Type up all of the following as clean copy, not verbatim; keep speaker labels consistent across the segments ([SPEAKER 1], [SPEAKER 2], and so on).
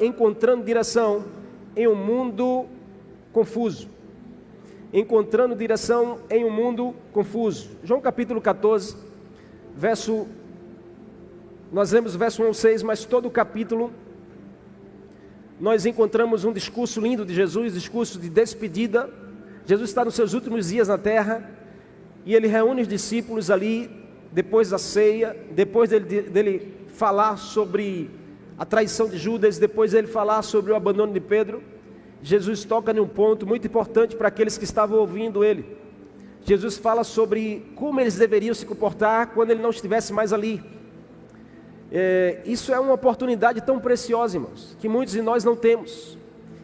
[SPEAKER 1] encontrando direção em um mundo confuso. Encontrando direção em um mundo confuso. João capítulo 14, nós lemos o verso 1 ao 6, mas todo o capítulo nós encontramos um discurso lindo de Jesus, discurso de despedida. Jesus está nos seus últimos dias na terra, e ele reúne os discípulos ali, depois da ceia, depois dele falar sobre a traição de Judas, depois dele falar sobre o abandono de Pedro. Jesus toca em um ponto muito importante para aqueles que estavam ouvindo ele. Jesus fala sobre como eles deveriam se comportar quando ele não estivesse mais ali. Isso é uma oportunidade tão preciosa, irmãos, que muitos de nós não temos.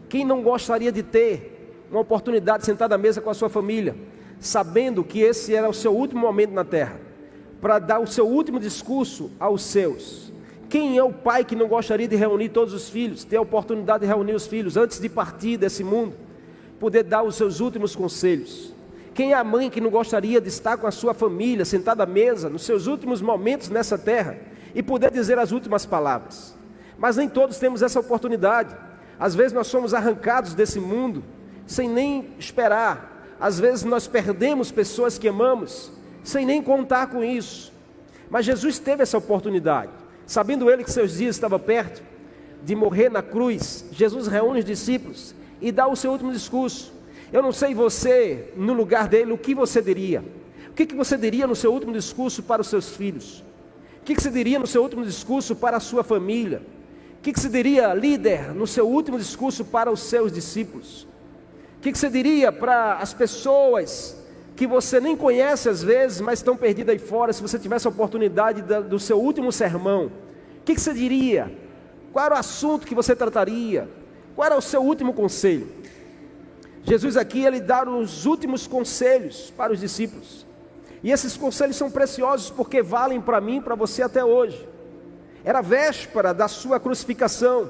[SPEAKER 1] Quem não gostaria de ter uma oportunidade de sentar à mesa com a sua família, sabendo que esse era o seu último momento na terra, para dar o seu último discurso aos seus? Quem é o pai que não gostaria de reunir todos os filhos, ter a oportunidade de reunir os filhos antes de partir desse mundo, poder dar os seus últimos conselhos? Quem é a mãe que não gostaria de estar com a sua família, sentada à mesa, nos seus últimos momentos nessa terra, e poder dizer as últimas palavras? Mas nem todos temos essa oportunidade. Às vezes nós somos arrancados desse mundo, sem nem esperar. Às vezes nós perdemos pessoas que amamos, sem nem contar com isso. Mas Jesus teve essa oportunidade. Sabendo ele que seus dias estavam perto de morrer na cruz, Jesus reúne os discípulos e dá o seu último discurso. Eu não sei você, no lugar dele, o que você diria. O que você diria no seu último discurso para os seus filhos? O que você diria no seu último discurso para a sua família? O que você diria, líder, no seu último discurso para os seus discípulos? O que você diria para as pessoas que você nem conhece às vezes, mas estão perdidas aí fora, se você tivesse a oportunidade do seu último sermão? O que você diria? Qual era o assunto que você trataria? Qual era o seu último conselho? Jesus aqui, ele dá os últimos conselhos para os discípulos. E esses conselhos são preciosos porque valem para mim e para você até hoje. Era a véspera da sua crucificação.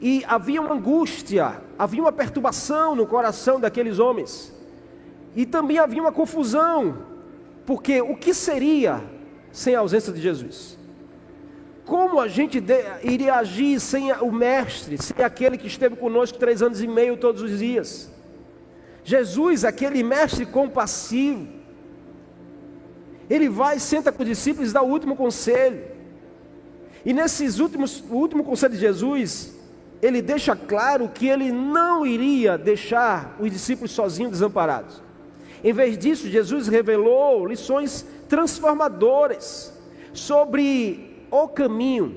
[SPEAKER 1] E havia uma angústia, havia uma perturbação no coração daqueles homens. E também havia uma confusão, porque o que seria sem a ausência de Jesus? Como a gente iria agir sem o Mestre, sem aquele que esteve conosco 3 anos e meio todos os dias? Jesus, aquele Mestre compassivo, ele vai, senta com os discípulos e dá o último conselho. E o último conselho de Jesus, ele deixa claro que ele não iria deixar os discípulos sozinhos, desamparados. Em vez disso, Jesus revelou lições transformadoras sobre o caminho,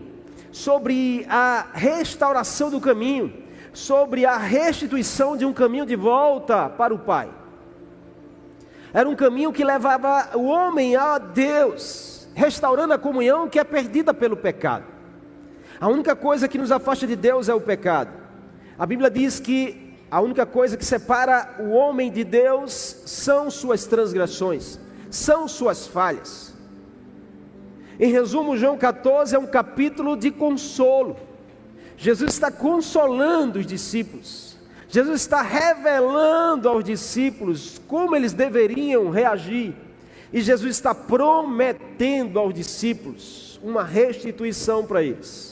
[SPEAKER 1] sobre a restauração do caminho, sobre a restituição de um caminho de volta para o Pai. Era um caminho que levava o homem a Deus, restaurando a comunhão que é perdida pelo pecado. A única coisa que nos afasta de Deus é o pecado. A Bíblia diz que a única coisa que separa o homem de Deus são suas transgressões, são suas falhas. Em resumo, João 14 é um capítulo de consolo. Jesus está consolando os discípulos. Jesus está revelando aos discípulos como eles deveriam reagir. E Jesus está prometendo aos discípulos uma restituição para eles.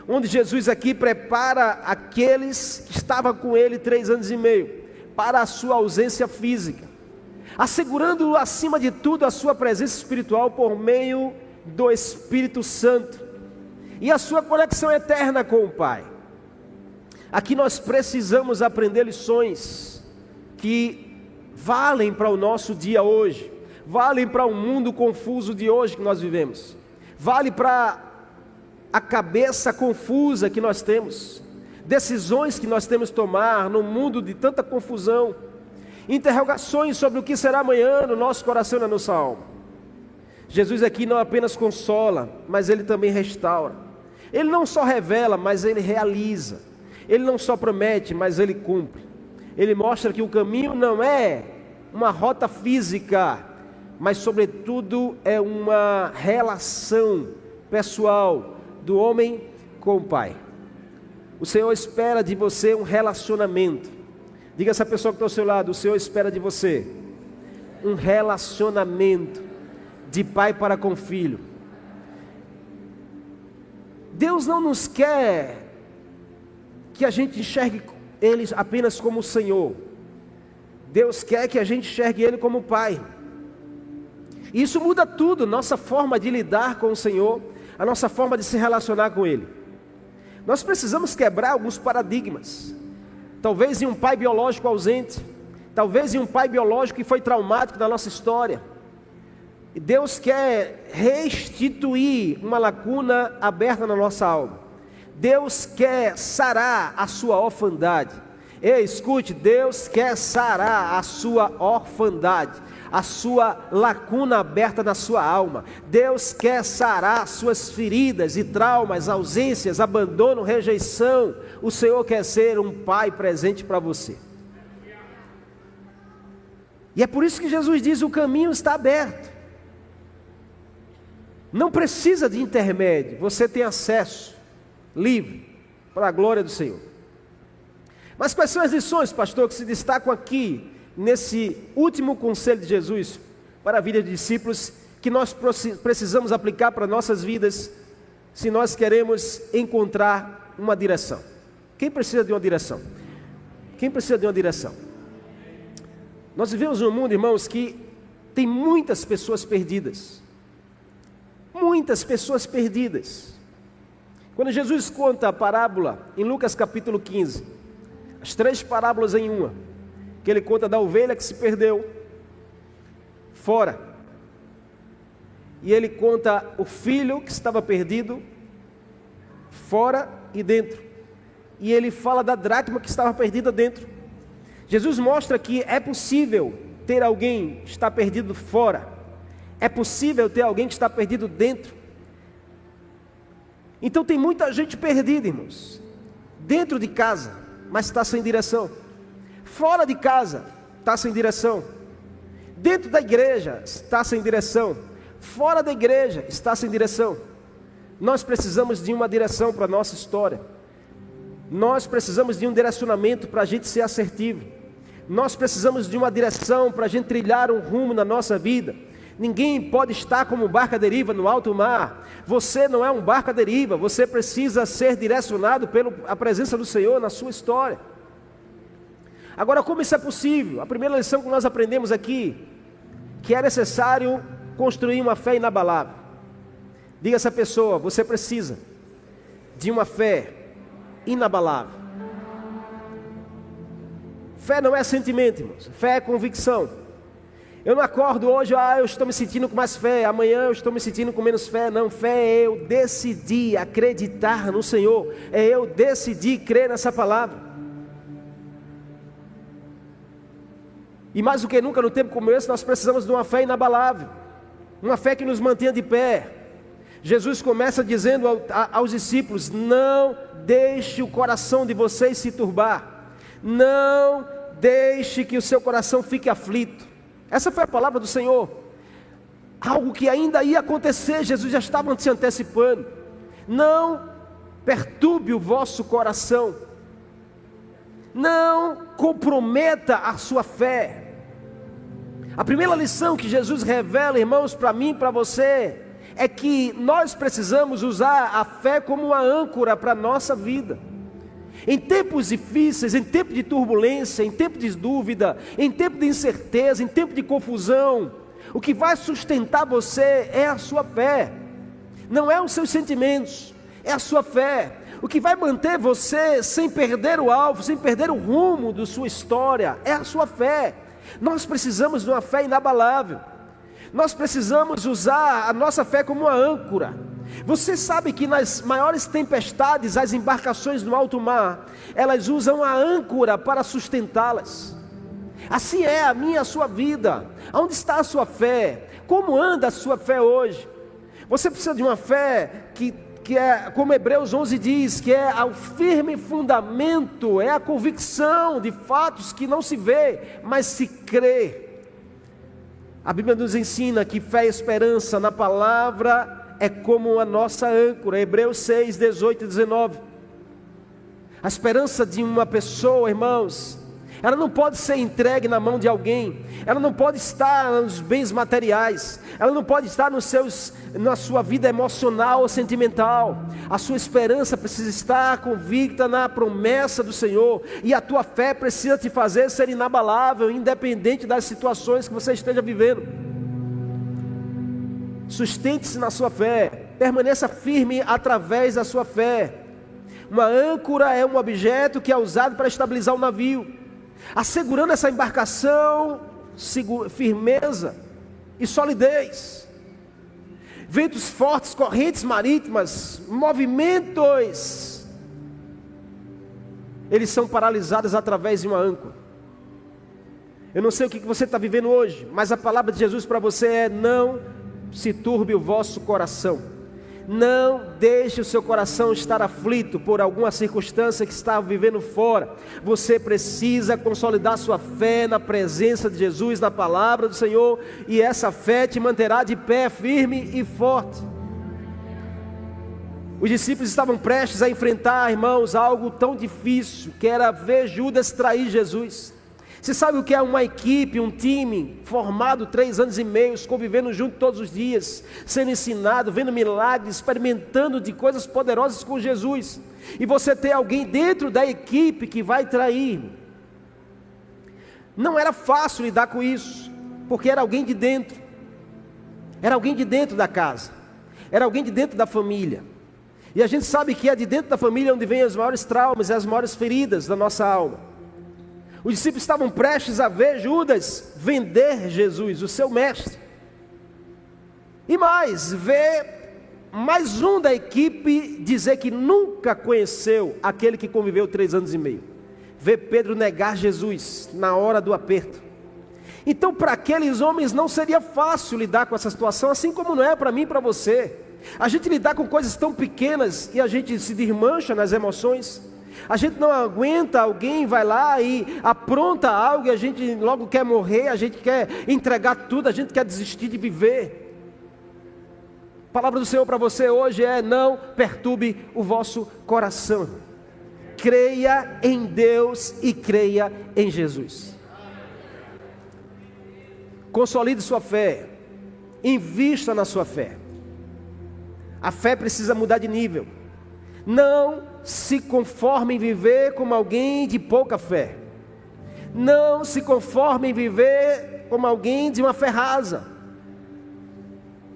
[SPEAKER 1] Onde Jesus aqui prepara aqueles que estavam com ele 3 anos e meio para a sua ausência física, assegurando acima de tudo a sua presença espiritual por meio do Espírito Santo e a sua conexão eterna com o Pai. Aqui nós precisamos aprender lições que valem para o nosso dia hoje, valem para o mundo confuso de hoje que nós vivemos, vale para a cabeça confusa que nós temos, decisões que nós temos que tomar no mundo de tanta confusão, interrogações sobre o que será amanhã no nosso coração e na nossa alma. Jesus aqui não apenas consola, mas ele também restaura. Ele não só revela, mas ele realiza. Ele não só promete, mas ele cumpre. Ele mostra que o caminho não é uma rota física, mas sobretudo é uma relação pessoal do homem com o Pai. O Senhor espera de você um relacionamento. Diga a essa pessoa que está ao seu lado: o Senhor espera de você um relacionamento de pai para com filho. Deus não nos quer que a gente enxergue Ele apenas como o Senhor. Deus quer que a gente enxergue Ele como Pai. E isso muda tudo, nossa forma de lidar com o Senhor, a nossa forma de se relacionar com Ele. Nós precisamos quebrar alguns paradigmas. Talvez em um pai biológico ausente, talvez em um pai biológico que foi traumático na nossa história. E Deus quer restituir uma lacuna aberta na nossa alma. Deus quer sarar a sua orfandade. Ei, escute, Deus quer sarar a sua orfandade, a sua lacuna aberta na sua alma. Deus quer sarar suas feridas e traumas, ausências, abandono, rejeição. O Senhor quer ser um pai presente para você. E é por isso que Jesus diz: o caminho está aberto. Não precisa de intermédio, você tem acesso livre para a glória do Senhor. Mas quais são as lições, pastor, que se destacam aqui nesse último conselho de Jesus para a vida de discípulos, que nós precisamos aplicar para nossas vidas, se nós queremos encontrar uma direção? Quem precisa de uma direção? Quem precisa de uma direção? Nós vivemos num mundo, irmãos, que tem muitas pessoas perdidas. Muitas pessoas perdidas. Quando Jesus conta a parábola em Lucas capítulo 15, as 3 parábolas em uma, que ele conta da ovelha que se perdeu fora, e ele conta o filho que estava perdido fora e dentro, e ele fala da dracma que estava perdida dentro. Jesus mostra que é possível ter alguém que está perdido fora, é possível ter alguém que está perdido dentro. Então tem muita gente perdida, irmãos, dentro de casa, mas está sem direção. Fora de casa, está sem direção. Dentro da igreja, está sem direção. Fora da igreja, está sem direção. Nós precisamos de uma direção para a nossa história. Nós precisamos de um direcionamento para a gente ser assertivo. Nós precisamos de uma direção para a gente trilhar um rumo na nossa vida. Ninguém pode estar como um barco à deriva no alto mar. Você não é um barco à deriva. Você precisa ser direcionado pela presença do Senhor na sua história. Agora, como isso é possível? A primeira lição que nós aprendemos aqui, que é necessário construir uma fé inabalável. Diga a essa pessoa: você precisa de uma fé inabalável. Fé não é sentimento, irmãos. Fé é convicção. Eu não acordo hoje, eu estou me sentindo com mais fé, amanhã eu estou me sentindo com menos fé. Não, fé é eu decidir acreditar no Senhor, é eu decidir crer nessa palavra. E mais do que nunca, no tempo como esse, nós precisamos de uma fé inabalável, uma fé que nos mantenha de pé. Jesus começa dizendo aos discípulos: não deixe o coração de vocês se turbar, não deixe que o seu coração fique aflito. Essa foi a palavra do Senhor. Algo que ainda ia acontecer, Jesus já estava se antecipando. Não perturbe o vosso coração, não comprometa a sua fé. A primeira lição que Jesus revela, irmãos, para mim e para você, é que nós precisamos usar a fé como uma âncora para a nossa vida. Em tempos difíceis, em tempo de turbulência, em tempo de dúvida, em tempo de incerteza, em tempo de confusão, o que vai sustentar você é a sua fé. Não é os seus sentimentos, é a sua fé. O que vai manter você sem perder o alvo, sem perder o rumo da sua história, é a sua fé. Nós precisamos de uma fé inabalável. Nós precisamos usar a nossa fé como uma âncora. Você sabe que nas maiores tempestades, as embarcações no alto mar, elas usam a âncora para sustentá-las. Assim é a minha e a sua vida. Onde está a sua fé? Como anda a sua fé hoje? Você precisa de uma fé que é, como Hebreus 11 diz, que é o firme fundamento, é a convicção de fatos que não se vê, mas se crê. A Bíblia nos ensina que fé e esperança na palavra é como a nossa âncora. Hebreus 6, 18 e 19. A esperança de uma pessoa, irmãos, ela não pode ser entregue na mão de alguém, ela não pode estar nos bens materiais, ela não pode estar na sua vida emocional ou sentimental. A sua esperança precisa estar convicta na promessa do Senhor, e a tua fé precisa te fazer ser inabalável, independente das situações que você esteja vivendo. Sustente-se na sua fé, permaneça firme através da sua fé. Uma âncora é um objeto que é usado para estabilizar o navio, assegurando essa embarcação firmeza e solidez. Ventos fortes, correntes marítimas, movimentos, eles são paralisados através de uma âncora. Eu não sei o que você está vivendo hoje, mas a palavra de Jesus para você é: não se turbe o vosso coração. Não deixe o seu coração estar aflito por alguma circunstância que está vivendo fora. Você precisa consolidar sua fé na presença de Jesus, na palavra do Senhor, e essa fé te manterá de pé, firme e forte. Os discípulos estavam prestes a enfrentar, irmãos, algo tão difícil, que era ver Judas trair Jesus. Você sabe o que é uma equipe, um time formado 3 anos e meio, convivendo junto todos os dias, sendo ensinado, vendo milagres, experimentando de coisas poderosas com Jesus, e você ter alguém dentro da equipe que vai trair? Não era fácil lidar com isso, porque era alguém de dentro, era alguém de dentro da casa, era alguém de dentro da família, e a gente sabe que é de dentro da família onde vem os maiores traumas e as maiores feridas da nossa alma. Os discípulos estavam prestes a ver Judas vender Jesus, o seu mestre. E mais, ver mais um da equipe dizer que nunca conheceu aquele que conviveu 3 anos e meio. Ver Pedro negar Jesus na hora do aperto. Então, para aqueles homens não seria fácil lidar com essa situação, assim como não é para mim e para você. A gente lidar com coisas tão pequenas e a gente se desmancha nas emoções. A gente não aguenta, alguém vai lá e apronta algo e a gente logo quer morrer, a gente quer entregar tudo, a gente quer desistir de viver. A palavra do Senhor para você hoje é: não perturbe o vosso coração. Creia em Deus e creia em Jesus. Consolide sua fé, invista na sua fé. A fé precisa mudar de nível. Não se conforme em viver como alguém de pouca fé. Não se conforme em viver como alguém de uma fé rasa.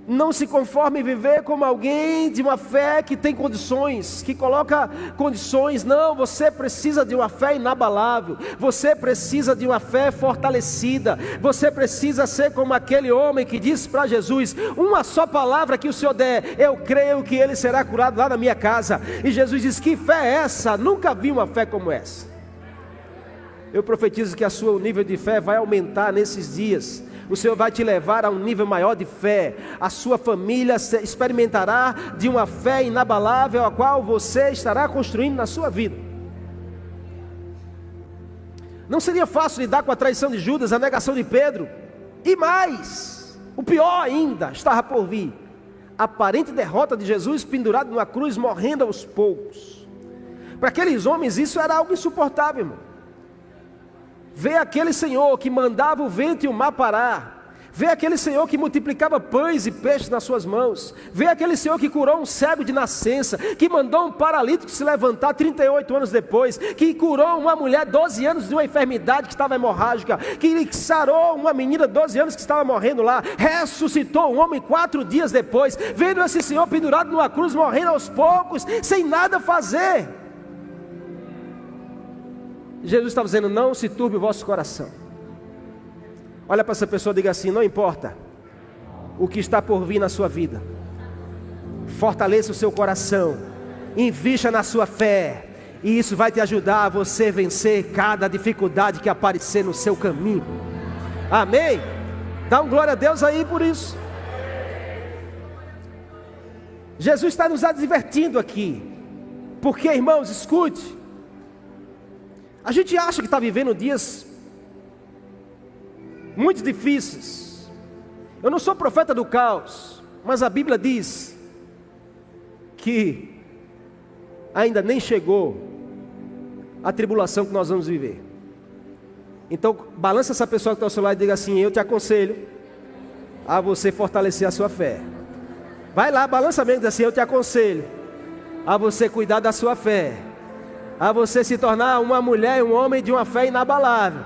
[SPEAKER 1] Não se conforme em viver como alguém de uma fé que tem condições, que coloca condições. Não, você precisa de uma fé inabalável. Você precisa de uma fé fortalecida. Você precisa ser como aquele homem que disse para Jesus: uma só palavra que o Senhor der, eu creio que ele será curado lá na minha casa. E Jesus diz: que fé é essa? Nunca vi uma fé como essa. Eu profetizo que o nível de fé vai aumentar nesses dias. O Senhor vai te levar a um nível maior de fé. A sua família experimentará de uma fé inabalável, a qual você estará construindo na sua vida. Não seria fácil lidar com a traição de Judas, a negação de Pedro. E mais, o pior ainda estava por vir: a aparente derrota de Jesus pendurado numa cruz, morrendo aos poucos. Para aqueles homens isso era algo insuportável, irmão. Ver aquele Senhor que mandava o vento e o mar parar, ver aquele Senhor que multiplicava pães e peixes nas suas mãos, ver aquele Senhor que curou um cego de nascença, que mandou um paralítico se levantar 38 anos depois, que curou uma mulher 12 anos de uma enfermidade que estava hemorrágica, que sarou uma menina 12 anos que estava morrendo lá, ressuscitou um homem 4 dias depois, vendo esse Senhor pendurado numa cruz, morrendo aos poucos, sem nada fazer. Jesus estava dizendo: não se turbe o vosso coração. Olha para essa pessoa e diga assim: não importa o que está por vir na sua vida, fortaleça o seu coração, invista na sua fé, e isso vai te ajudar a você vencer cada dificuldade que aparecer no seu caminho. Amém? Dá um glória a Deus aí por isso. Jesus está nos advertindo aqui, porque, irmãos, escute, a gente acha que está vivendo dias muito difíceis. Eu não sou profeta do caos, mas a Bíblia diz que ainda nem chegou a tribulação que nós vamos viver. Então, balança essa pessoa que está ao seu lado e diga assim: eu te aconselho a você fortalecer a sua fé. Vai lá, balança mesmo, diz assim: eu te aconselho a você cuidar da sua fé, a você se tornar uma mulher e um homem de uma fé inabalável,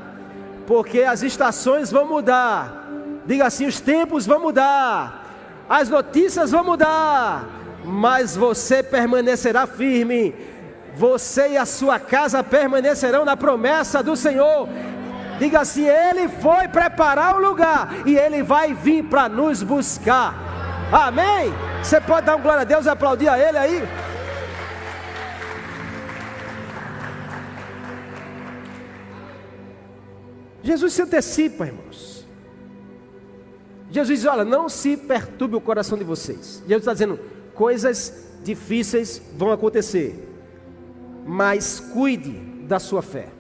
[SPEAKER 1] porque as estações vão mudar. Diga assim: os tempos vão mudar, as notícias vão mudar, mas você permanecerá firme. Você e a sua casa permanecerão na promessa do Senhor. Diga assim: Ele foi preparar o lugar e Ele vai vir para nos buscar. Amém? Você pode dar um glória a Deus e aplaudir a Ele aí? Jesus se antecipa, irmãos. Jesus diz: olha, não se perturbe o coração de vocês. Jesus está dizendo: coisas difíceis vão acontecer, mas cuide da sua fé.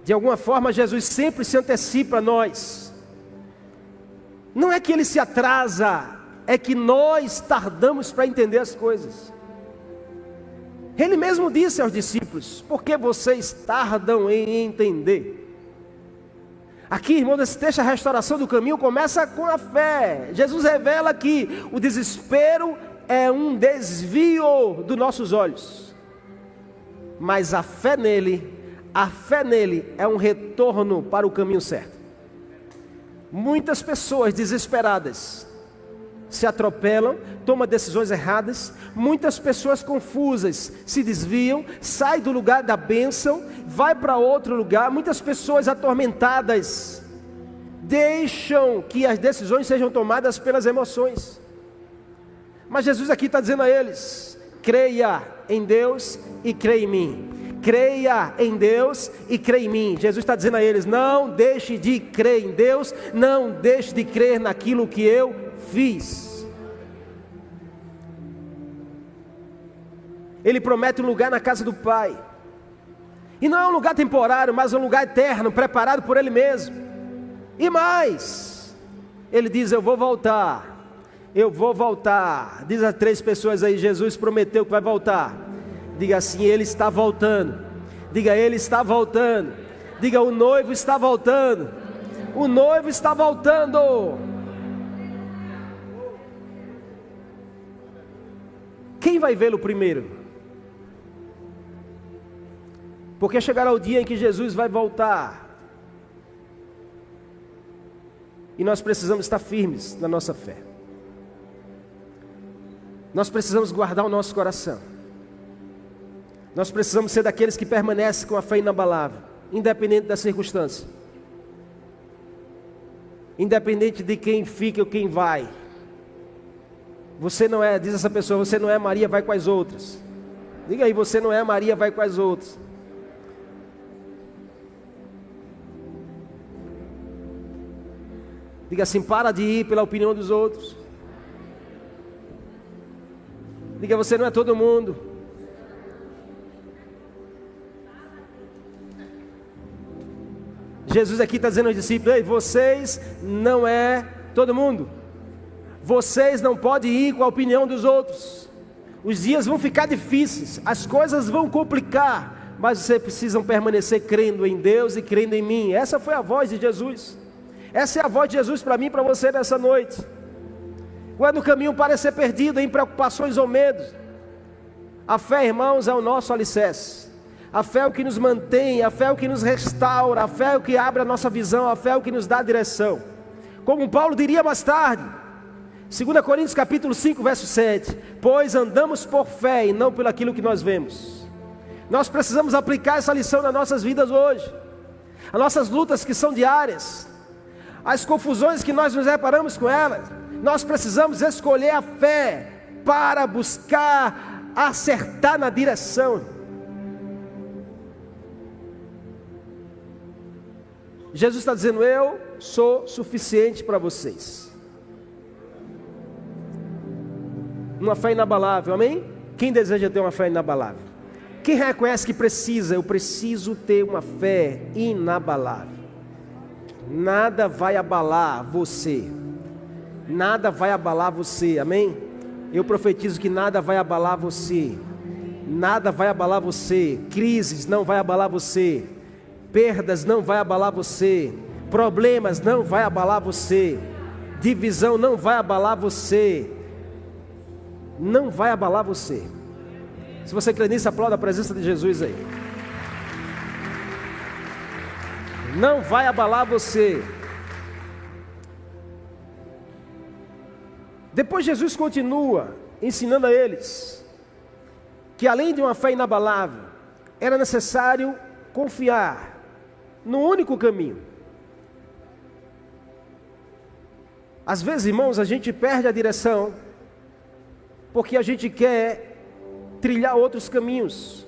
[SPEAKER 1] De alguma forma, Jesus sempre se antecipa a nós. Não é que Ele se atrasa, é que nós tardamos para entender as coisas. Ele mesmo disse aos discípulos: por que vocês tardam em entender? Aqui, irmão, nesse texto, a restauração do caminho começa com a fé. Jesus revela que o desespero é um desvio dos nossos olhos, mas a fé nele é um retorno para o caminho certo. Muitas pessoas desesperadas se atropelam, tomam decisões erradas. Muitas pessoas confusas se desviam, saem do lugar da bênção, vai para outro lugar. Muitas pessoas atormentadas deixam que as decisões sejam tomadas pelas emoções. Mas Jesus aqui está dizendo a eles: creia em Deus e creia em mim. Creia em Deus e creia em mim. Jesus está dizendo a eles: não deixe de crer em Deus, não deixe de crer naquilo que eu fiz. Ele promete um lugar na casa do Pai, e não é um lugar temporário, mas um lugar eterno, preparado por Ele mesmo. E mais, Ele diz: eu vou voltar. Diz a 3 pessoas aí: Jesus prometeu que vai voltar. Diga assim: Ele está voltando. Diga: Ele está voltando. Diga: o noivo está voltando. O noivo está voltando. Quem vai vê-lo primeiro? Porque chegará o dia em que Jesus vai voltar, e nós precisamos estar firmes na nossa fé. Nós precisamos guardar o nosso coração. Nós precisamos ser daqueles que permanecem com a fé inabalável, independente da circunstância, independente de quem fica ou quem vai. Você não é, diz essa pessoa: você não é Maria, vai com as outras. Diga aí: você não é Maria, vai com as outras. Diga assim: para de ir pela opinião dos outros. Diga: você não é todo mundo. Jesus aqui está dizendo aos discípulos: ei, vocês não é todo mundo. Vocês não podem ir com a opinião dos outros. Os dias vão ficar difíceis, as coisas vão complicar, mas vocês precisam permanecer crendo em Deus e crendo em mim. Essa foi a voz de Jesus. Essa é a voz de Jesus para mim e para você nessa noite. Quando o caminho parecer perdido em preocupações ou medos, a fé, irmãos, é o nosso alicerce. A fé é o que nos mantém, a fé é o que nos restaura, a fé é o que abre a nossa visão, a fé é o que nos dá a direção. Como Paulo diria mais tarde, 2 Coríntios capítulo 5, verso 7: pois andamos por fé e não pelo aquilo que nós vemos. Nós precisamos aplicar essa lição nas nossas vidas hoje. As nossas lutas que são diárias, as confusões que nós nos deparamos com elas, nós precisamos escolher a fé para buscar acertar na direção. Jesus está dizendo: eu sou suficiente para vocês. Uma fé inabalável, amém? Quem deseja ter uma fé inabalável? Quem reconhece que precisa? Eu preciso ter uma fé inabalável. Nada vai abalar você. Nada vai abalar você, amém? Eu profetizo que nada vai abalar você. Nada vai abalar você. Crises não vai abalar você. perdas não vai abalar você, problemas não vai abalar você, divisão não vai abalar você, não vai abalar você. Se você crê nisso, aplauda a presença de Jesus aí. Não vai abalar você. Depois Jesus continua ensinando a eles que além de uma fé inabalável, era necessário confiar no único caminho. Às vezes, irmãos, a gente perde a direção porque a gente quer trilhar outros caminhos,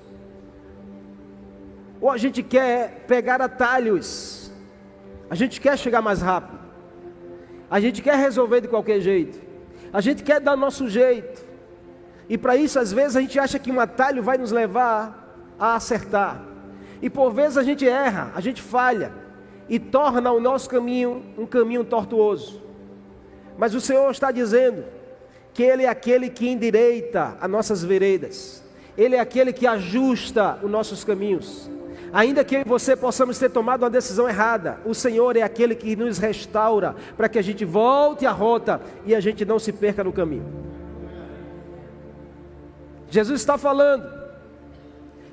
[SPEAKER 1] ou a gente quer pegar atalhos, a gente quer chegar mais rápido, a gente quer resolver de qualquer jeito, a gente quer dar nosso jeito, e para isso às vezes a gente acha que um atalho vai nos levar a acertar, e por vezes a gente erra, a gente falha, e torna o nosso caminho um caminho tortuoso. Mas o Senhor está dizendo que Ele é aquele que endireita as nossas veredas, Ele é aquele que ajusta os nossos caminhos. Ainda que eu e você possamos ter tomado uma decisão errada, o Senhor é aquele que nos restaura, para que a gente volte à rota e a gente não se perca no caminho. Jesus está falando,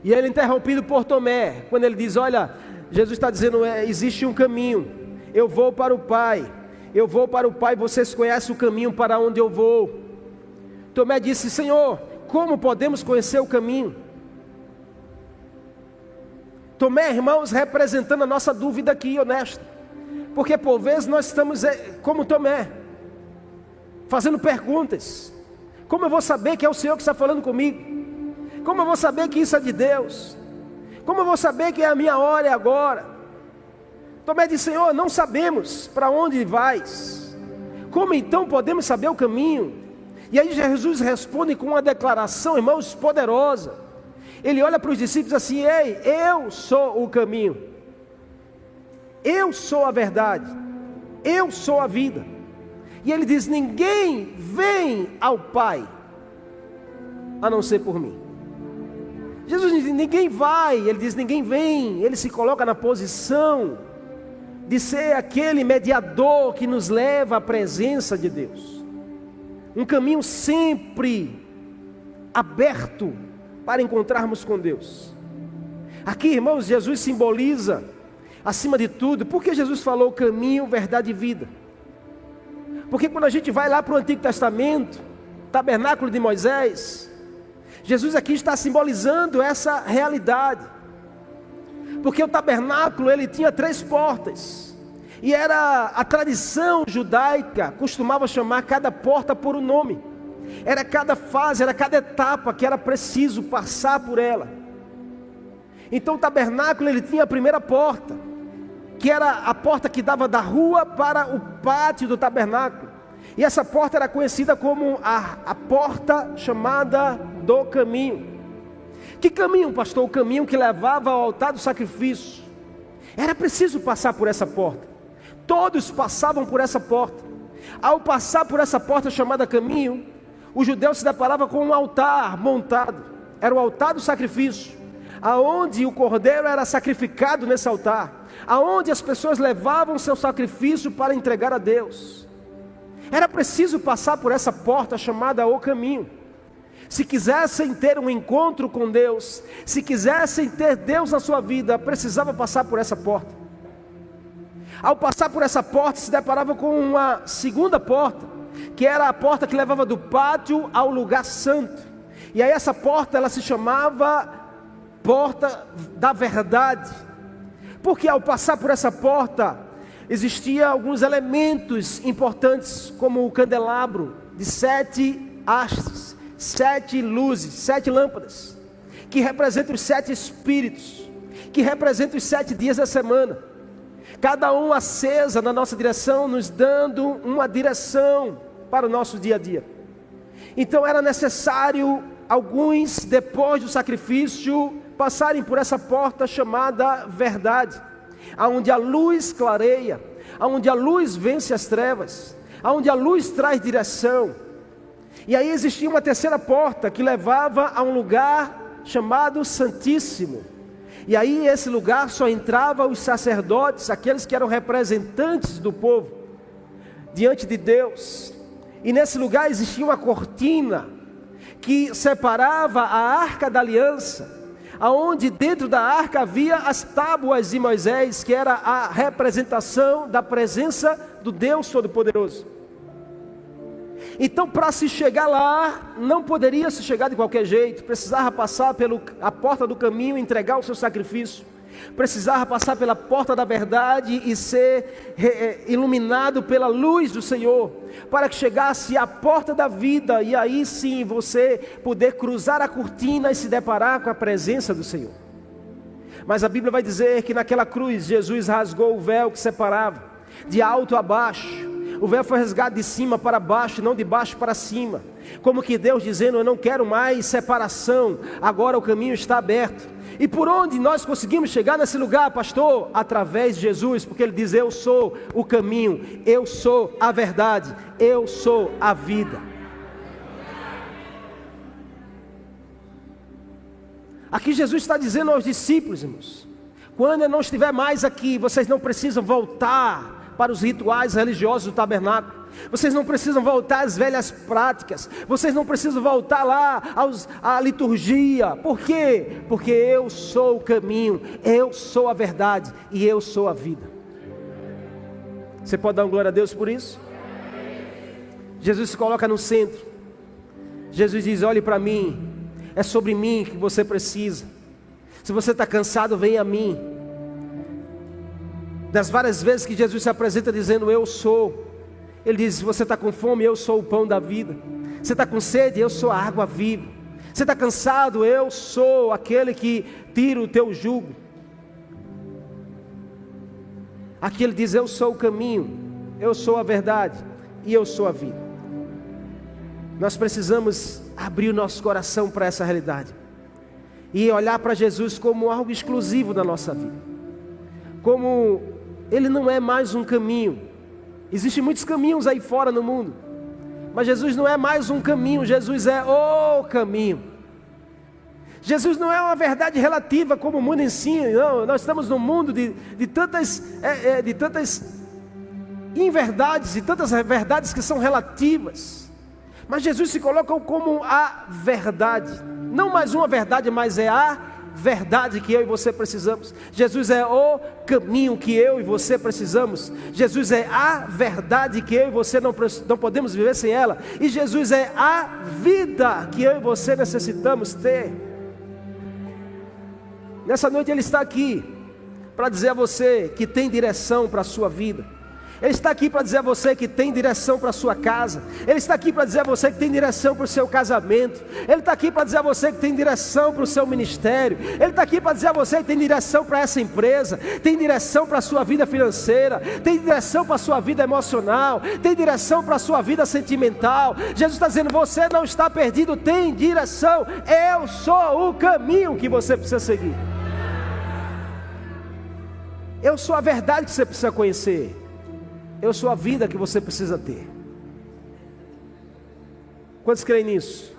[SPEAKER 1] e ele é interrompido por Tomé, quando ele diz, olha, Jesus está dizendo, existe um caminho, eu vou para o Pai, vocês conhecem o caminho para onde eu vou. Tomé disse, Senhor, como podemos conhecer o caminho? Tomé, irmãos, representando a nossa dúvida aqui, honesta, porque por vezes nós estamos como Tomé, fazendo perguntas. Como eu vou saber que é o Senhor que está falando comigo? Como eu vou saber que isso é de Deus? Como eu vou saber que é a minha hora é agora? Tomé disse, Senhor, não sabemos para onde vais. Como então podemos saber o caminho? E aí Jesus responde com uma declaração, irmãos, poderosa. Ele olha para os discípulos assim, ei, eu sou o caminho, eu sou a verdade, eu sou a vida. E ele diz, ninguém vem ao Pai, a não ser por mim. Jesus diz, ninguém vai, ele diz, ninguém vem. Ele se coloca na posição de ser aquele mediador que nos leva à presença de Deus. Um caminho sempre aberto para encontrarmos com Deus. Aqui, irmãos, Jesus simboliza, acima de tudo, porque Jesus falou caminho, verdade e vida. Porque quando a gente vai lá para o Antigo Testamento, tabernáculo de Moisés, Jesus aqui está simbolizando essa realidade. Porque o tabernáculo, ele tinha 3 portas. E era a tradição judaica, costumava chamar cada porta por um nome. Era cada fase, era cada etapa que era preciso passar por ela. Então o tabernáculo, ele tinha a primeira porta, que era a porta que dava da rua para o pátio do tabernáculo. E essa porta era conhecida como a porta chamada do caminho. Que caminho, pastor? O caminho que levava ao altar do sacrifício. Era preciso passar por essa porta. Todos passavam por essa porta. Ao passar por essa porta chamada caminho, o judeu se deparava com um altar montado. Era o altar do sacrifício, aonde o cordeiro era sacrificado nesse altar, aonde as pessoas levavam seu sacrifício para entregar a Deus. Era preciso passar por essa porta chamada o caminho. Se quisessem ter um encontro com Deus, se quisessem ter Deus na sua vida, precisava passar por essa porta. Ao passar por essa porta, se deparava com uma segunda porta, que era a porta que levava do pátio ao lugar santo. E aí essa porta, ela se chamava porta da verdade, porque ao passar por essa porta, existia alguns elementos importantes, como o candelabro de 7 hastes, 7 luzes, 7 lâmpadas, que representam os 7 espíritos, que representam os 7 dias da semana, cada um acesa na nossa direção, nos dando uma direção para o nosso dia a dia. Então era necessário alguns, depois do sacrifício, passarem por essa porta chamada verdade, aonde a luz clareia, aonde a luz vence as trevas, aonde a luz traz direção. E aí existia uma terceira porta que levava a um lugar chamado Santíssimo. E aí esse lugar só entrava os sacerdotes, aqueles que eram representantes do povo, diante de Deus. E nesse lugar existia uma cortina que separava a arca da aliança, aonde dentro da arca havia as tábuas de Moisés, que era a representação da presença do Deus Todo-Poderoso. Então, para se chegar lá, não poderia se chegar de qualquer jeito, precisava passar pela porta do caminho, entregar o seu sacrifício, precisava passar pela porta da verdade e ser iluminado pela luz do Senhor, para que chegasse à porta da vida, e aí sim você poder cruzar a cortina e se deparar com a presença do Senhor. Mas a Bíblia vai dizer que naquela cruz Jesus rasgou o véu que separava, de alto a baixo. O véu foi rasgado de cima para baixo, não de baixo para cima, como que Deus dizendo: eu não quero mais separação, agora o caminho está aberto. E por onde nós conseguimos chegar nesse lugar, pastor? Através de Jesus, porque Ele diz: eu sou o caminho, eu sou a verdade, eu sou a vida. Aqui Jesus está dizendo aos discípulos, irmãos: quando eu não estiver mais aqui, vocês não precisam voltar para os rituais religiosos do tabernáculo, vocês não precisam voltar às velhas práticas, vocês não precisam voltar lá à liturgia. Por quê? Porque eu sou o caminho, eu sou a verdade e eu sou a vida. Você pode dar uma glória a Deus por isso? Jesus se coloca no centro. Jesus diz: olhe para mim, é sobre mim que você precisa. Se você está cansado, venha a mim. Das várias vezes que Jesus se apresenta dizendo: eu sou, Ele diz: se você está com fome, eu sou o pão da vida. Você está com sede, eu sou a água viva. Você está cansado, eu sou aquele que tira o teu jugo. Aqui Ele diz: eu sou o caminho, eu sou a verdade e eu sou a vida. Nós precisamos abrir o nosso coração para essa realidade e olhar para Jesus como algo exclusivo da nossa vida, como Ele não é mais um caminho. Existem muitos caminhos aí fora no mundo, mas Jesus não é mais um caminho, Jesus é o caminho. Jesus não é uma verdade relativa como o mundo ensina, não. Nós estamos num mundo de tantas inverdades e tantas verdades que são relativas, mas Jesus se coloca como a verdade, não mais uma verdade, mas é a verdade que eu e você precisamos. Jesus é o caminho que eu e você precisamos. Jesus é a verdade que eu e você não podemos viver sem ela. E Jesus é a vida que eu e você necessitamos ter. Nessa noite Ele está aqui para dizer a você que tem direção para a sua vida. Ele está aqui para dizer a você que tem direção para a sua casa. Ele está aqui para dizer a você que tem direção para o seu casamento. Ele está aqui para dizer a você que tem direção para o seu ministério. Ele está aqui para dizer a você que tem direção para essa empresa, tem direção para a sua vida financeira, tem direção para a sua vida emocional, tem direção para a sua vida sentimental. Jesus está dizendo: você não está perdido, tem direção. Eu sou o caminho que você precisa seguir. Eu sou a verdade que você precisa conhecer. Eu sou a vida que você precisa ter. Quantos creem nisso?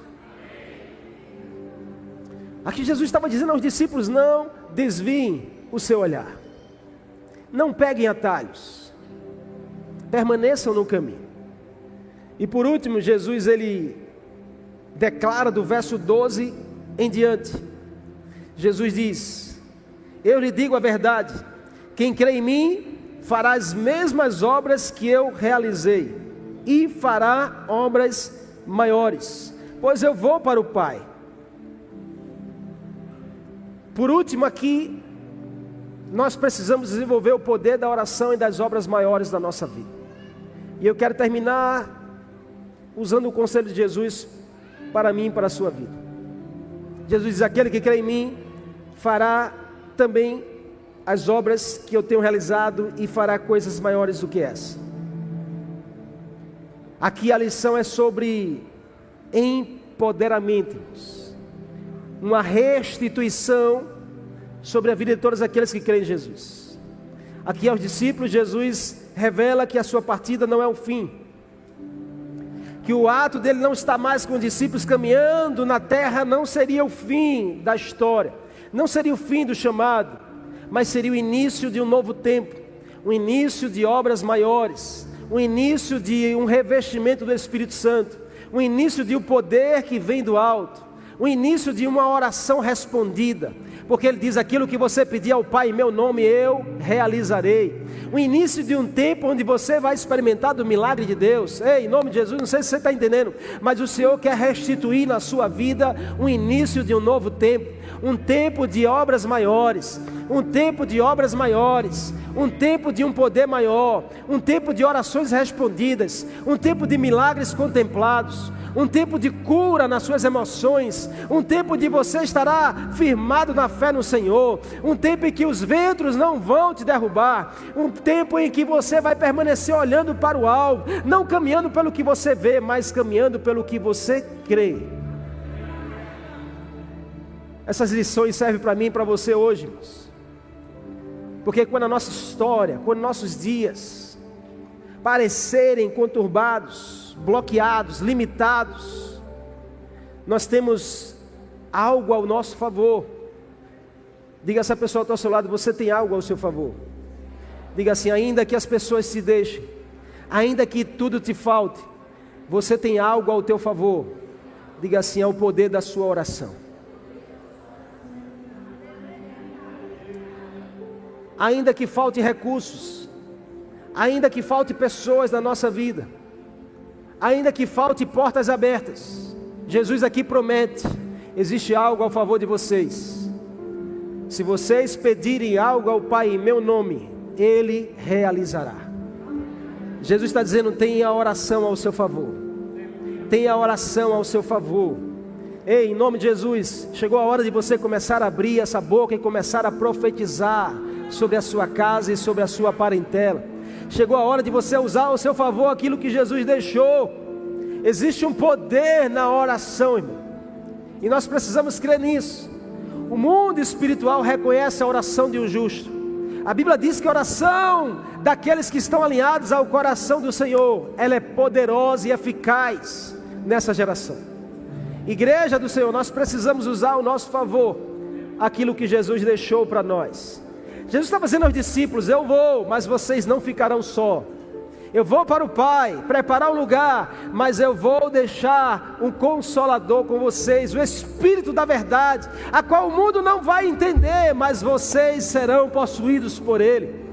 [SPEAKER 1] Aqui Jesus estava dizendo aos discípulos: não desviem o seu olhar, não peguem atalhos, permaneçam no caminho. E por último, Jesus ele declara do verso 12 em diante. Jesus diz: eu lhe digo a verdade, quem crê em mim fará as mesmas obras que eu realizei, e fará obras maiores, pois eu vou para o Pai. Por último aqui, nós precisamos desenvolver o poder da oração e das obras maiores da nossa vida. E eu quero terminar usando o conselho de Jesus para mim e para a sua vida. Jesus diz: aquele que crê em mim fará também as obras que eu tenho realizado e fará coisas maiores do que essa. Aqui a lição é sobre empoderamento, uma restituição sobre a vida de todos aqueles que creem em Jesus. Aqui aos discípulos Jesus revela que a sua partida não é o fim, que o ato dele não estar mais com os discípulos caminhando na terra não seria o fim da história, Não seria o fim do chamado, mas seria o início de um novo tempo, o início de obras maiores, o início de um revestimento do Espírito Santo, o início de um poder que vem do alto, o início de uma oração respondida, porque ele diz: aquilo que você pedir ao Pai em meu nome, eu realizarei. O início de um tempo onde você vai experimentar do milagre de Deus. Ei, em nome de Jesus, não sei se você está entendendo, mas o Senhor quer restituir na sua vida o início de um novo tempo, um tempo de obras maiores, um tempo de obras maiores, um tempo de um poder maior, um tempo de orações respondidas, um tempo de milagres contemplados, um tempo de cura nas suas emoções, um tempo de você estará firmado na fé no Senhor, um tempo em que os ventos não vão te derrubar, um tempo em que você vai permanecer olhando para o alvo, não caminhando pelo que você vê, mas caminhando pelo que você crê. Essas lições servem para mim e para você hoje, irmãos, porque quando a nossa história, quando nossos dias parecerem conturbados, bloqueados, limitados, nós temos algo ao nosso favor. Diga a essa pessoa ao seu lado: você tem algo ao seu favor. Diga assim: ainda que as pessoas se deixem, ainda que tudo te falte, você tem algo ao teu favor. Diga assim: é o poder da sua oração. Ainda que falte recursos, ainda que falte pessoas na nossa vida, ainda que falte portas abertas, Jesus aqui promete: existe algo ao favor de vocês. Se vocês pedirem algo ao Pai em meu nome, Ele realizará. Jesus está dizendo: tenha a oração ao seu favor, tenha a oração ao seu favor. Ei, em nome de Jesus, chegou a hora de você começar a abrir essa boca e começar a profetizar sobre a sua casa e sobre a sua parentela. Chegou a hora de você usar ao seu favor aquilo que Jesus deixou. Existe um poder na oração, irmão, e nós precisamos crer nisso. O mundo espiritual reconhece a oração de um justo. A Bíblia diz que a oração daqueles que estão alinhados ao coração do Senhor, ela é poderosa e eficaz nessa geração. Igreja do Senhor, nós precisamos usar ao nosso favor aquilo que Jesus deixou para nós. Jesus está dizendo aos discípulos: eu vou, mas vocês não ficarão só. Eu vou para o Pai, preparar um lugar, mas eu vou deixar um Consolador com vocês, o Espírito da verdade, a qual o mundo não vai entender, mas vocês serão possuídos por Ele,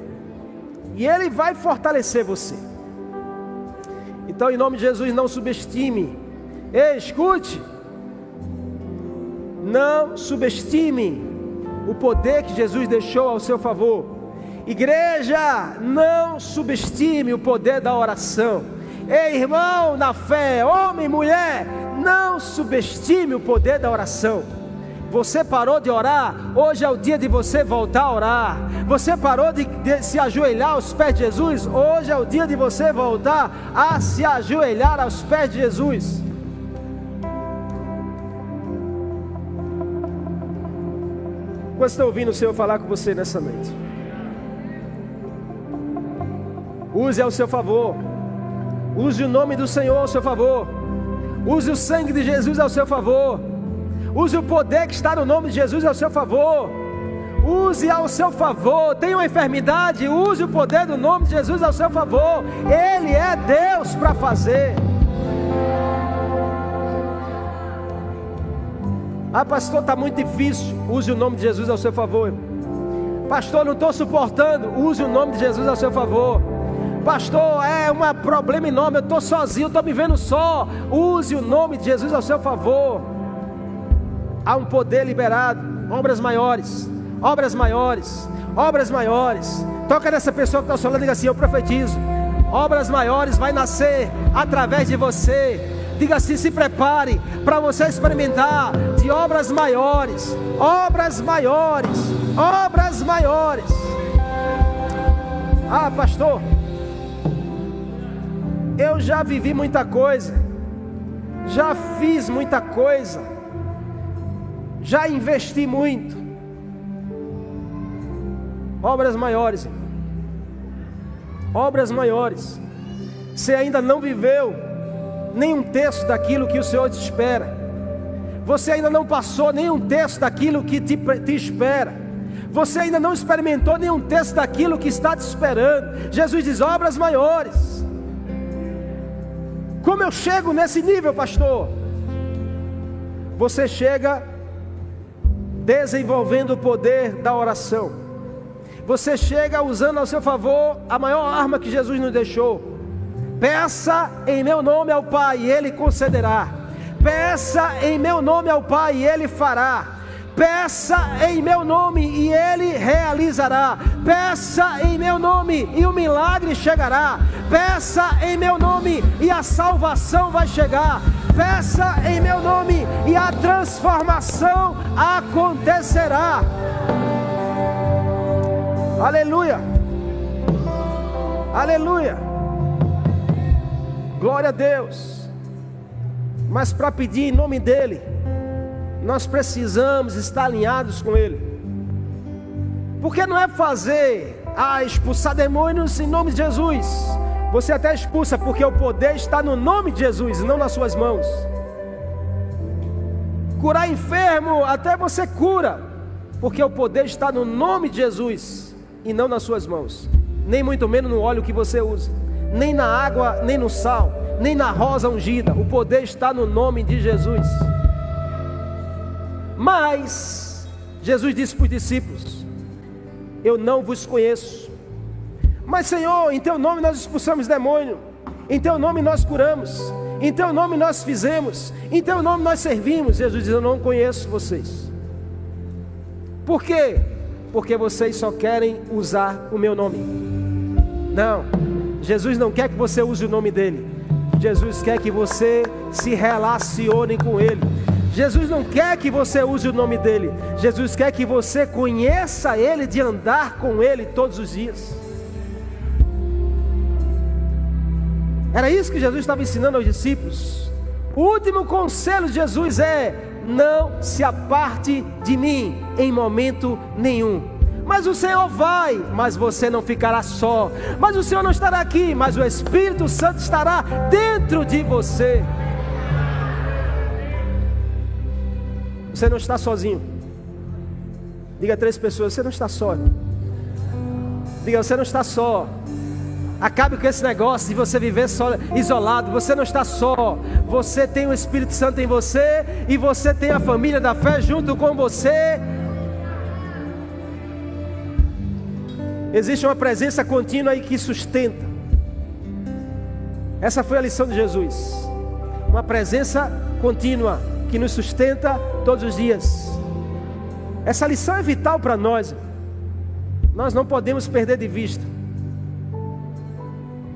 [SPEAKER 1] e Ele vai fortalecer você. Então, em nome de Jesus, não subestime. Ei, escute, não subestime o poder que Jesus deixou ao seu favor. Igreja, não subestime o poder da oração. Ei, irmão na fé, homem, mulher, não subestime o poder da oração. Você parou de orar, hoje é o dia de você voltar a orar. Você parou de se ajoelhar aos pés de Jesus, hoje é o dia de você voltar a se ajoelhar aos pés de Jesus. Quando está ouvindo o Senhor falar com você nessa noite, use ao seu favor, use o nome do Senhor ao seu favor, use o sangue de Jesus ao seu favor, use o poder que está no nome de Jesus ao seu favor, use ao seu favor. Tem uma enfermidade, use o poder do nome de Jesus ao seu favor. Ele é Deus para fazer. Ah, pastor, está muito difícil. Use o nome de Jesus ao seu favor. Pastor, não estou suportando. Use o nome de Jesus ao seu favor. Pastor, é um problema enorme, eu estou sozinho, estou me vendo só. Use o nome de Jesus ao seu favor. Há um poder liberado. Obras maiores, obras maiores, obras maiores. Toca nessa pessoa que está ao seu lado e diga assim: eu profetizo, obras maiores vai nascer através de você. Diga assim: se prepare para você experimentar de obras maiores, obras maiores, obras maiores. Ah, pastor, eu já vivi muita coisa, já fiz muita coisa, já investi muito. Obras maiores, obras maiores. Você ainda não viveu nem um terço daquilo que o Senhor te espera, Você ainda não passou nenhum terço daquilo que te espera. Você ainda não experimentou nenhum terço daquilo que está te esperando. Jesus diz: obras maiores. Como eu chego nesse nível, pastor? Você chega desenvolvendo o poder da oração. Você chega usando ao seu favor a maior arma que Jesus nos deixou. Peça em meu nome ao Pai e Ele concederá. Peça em meu nome ao Pai e Ele fará. Peça em meu nome e Ele realizará. Peça em meu nome e o milagre chegará. Peça em meu nome e a salvação vai chegar. Peça em meu nome e a transformação acontecerá. Aleluia, aleluia, glória a Deus. Mas para pedir em nome dEle, nós precisamos estar alinhados com Ele. Porque não é expulsar demônios em nome de Jesus. Você até expulsa, porque o poder está no nome de Jesus e não nas suas mãos. Curar enfermo, até você cura, porque o poder está no nome de Jesus e não nas suas mãos. Nem muito menos no óleo que você usa, nem na água, nem no sal, nem na rosa ungida. O poder está no nome de Jesus. Mas Jesus disse para os discípulos: eu não vos conheço. Mas Senhor, em teu nome nós expulsamos demônio, em teu nome nós curamos, em teu nome nós fizemos, em teu nome nós servimos. Jesus diz: eu não conheço vocês. Por quê? Porque vocês só querem usar o meu nome. Não, Jesus não quer que você use o nome dele. Jesus quer que você se relacione com ele. Jesus não quer que você use o nome dele. Jesus quer que você conheça ele, de andar com ele todos os dias. Era isso que Jesus estava ensinando aos discípulos. O último conselho de Jesus é: não se aparte de mim em momento nenhum. Mas o Senhor vai, mas você não ficará só. Mas o Senhor não estará aqui, mas o Espírito Santo estará dentro de você. Você não está sozinho. Diga a 3 pessoas: você não está só. Diga: você não está só. Acabe com esse negócio de você viver só, isolado. Você não está só. Você tem o Espírito Santo em você, e você tem a família da fé junto com você. Existe uma presença contínua aí que sustenta. Essa foi a lição de Jesus. Uma presença contínua que nos sustenta todos os dias. Essa lição é vital para nós. Nós não podemos perder de vista.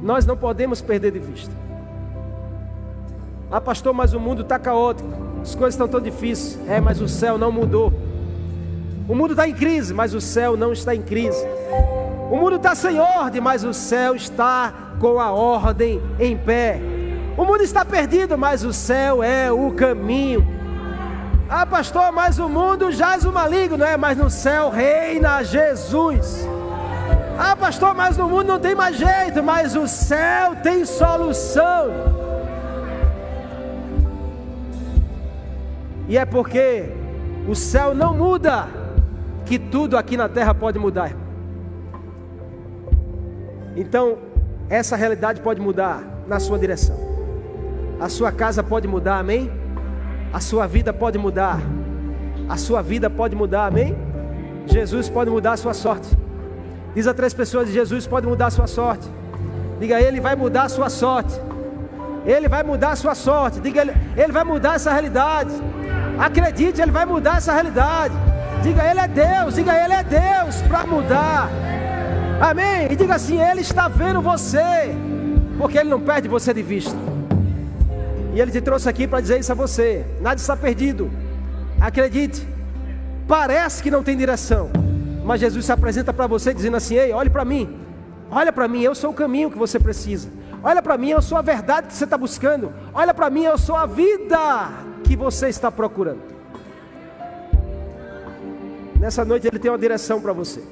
[SPEAKER 1] Nós não podemos perder de vista. Ah, pastor, mas o mundo está caótico, as coisas estão tão difíceis. Mas o céu não mudou. O mundo está em crise, mas o céu não está em crise. O mundo está sem ordem, mas o céu está com a ordem em pé. O mundo está perdido, mas o céu é o caminho. Ah, pastor, mas o mundo jaz o maligno, mas no céu reina Jesus. Ah, pastor, mas no mundo não tem mais jeito, mas o céu tem solução. E é porque o céu não muda que tudo aqui na terra pode mudar. Então, essa realidade pode mudar na sua direção. A sua casa pode mudar, amém? A sua vida pode mudar. A sua vida pode mudar, amém? Jesus pode mudar a sua sorte. Diz a 3 pessoas: Jesus pode mudar a sua sorte. Diga: Ele vai mudar a sua sorte. Ele vai mudar a sua sorte. Diga: Ele vai mudar essa realidade. Acredite, Ele vai mudar essa realidade. Diga: Ele é Deus. Diga: Ele é Deus para mudar. Amém? E diga assim: Ele está vendo você, porque Ele não perde você de vista. E Ele te trouxe aqui para dizer isso a você. Nada está perdido. Acredite. Parece que não tem direção, mas Jesus se apresenta para você dizendo assim: ei, olhe para mim. Olha para mim, eu sou o caminho que você precisa. Olha para mim, eu sou a verdade que você está buscando. Olha para mim, eu sou a vida que você está procurando. Nessa noite Ele tem uma direção para você.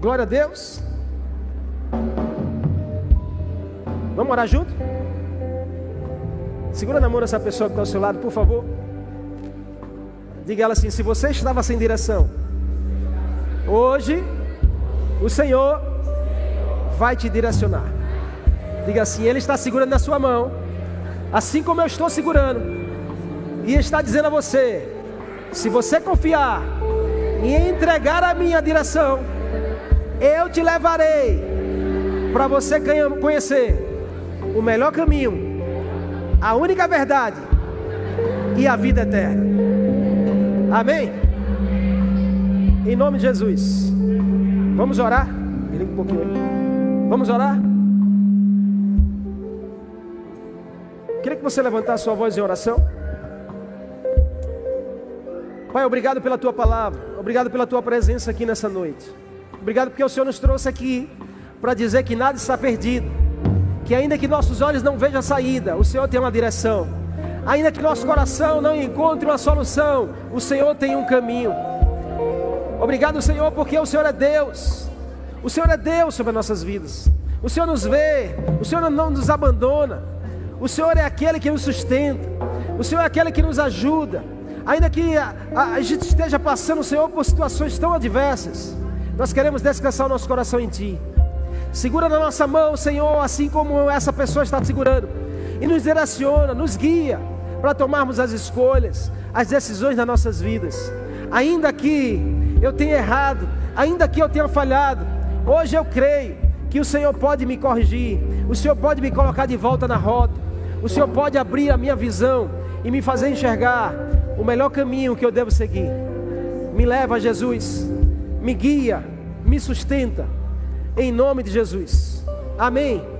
[SPEAKER 1] Glória a Deus. Vamos orar junto? Segura na mão dessa pessoa que está ao seu lado, por favor. Diga a ela assim: se você estava sem direção, hoje o Senhor vai te direcionar. Diga assim: Ele está segurando na sua mão, assim como eu estou segurando, e está dizendo a você: se você confiar e entregar a minha direção, eu te levarei para você conhecer o melhor caminho, a única verdade e a vida eterna. Amém? Em nome de Jesus. Vamos orar? Um pouquinho aí. Vamos orar? Queria que você levantasse sua voz em oração. Pai, obrigado pela Tua palavra. Obrigado pela Tua presença aqui nessa noite. Obrigado porque o Senhor nos trouxe aqui para dizer que nada está perdido, que ainda que nossos olhos não vejam a saída, o Senhor tem uma direção. Ainda que nosso coração não encontre uma solução, o Senhor tem um caminho. Obrigado, Senhor, porque o Senhor é Deus. O Senhor é Deus sobre as nossas vidas. O Senhor nos vê, o Senhor não nos abandona. O Senhor é aquele que nos sustenta. O Senhor é aquele que nos ajuda. Ainda que a gente esteja passando, Senhor, por situações tão adversas, nós queremos descansar o nosso coração em Ti. Segura na nossa mão, Senhor, assim como essa pessoa está te segurando, e nos direciona, nos guia para tomarmos as escolhas, as decisões das nossas vidas. Ainda que eu tenha errado, ainda que eu tenha falhado, hoje eu creio que o Senhor pode me corrigir, o Senhor pode me colocar de volta na rota, o Senhor pode abrir a minha visão e me fazer enxergar o melhor caminho que eu devo seguir. Me leva, Jesus, me guia, me sustenta, em nome de Jesus. Amém.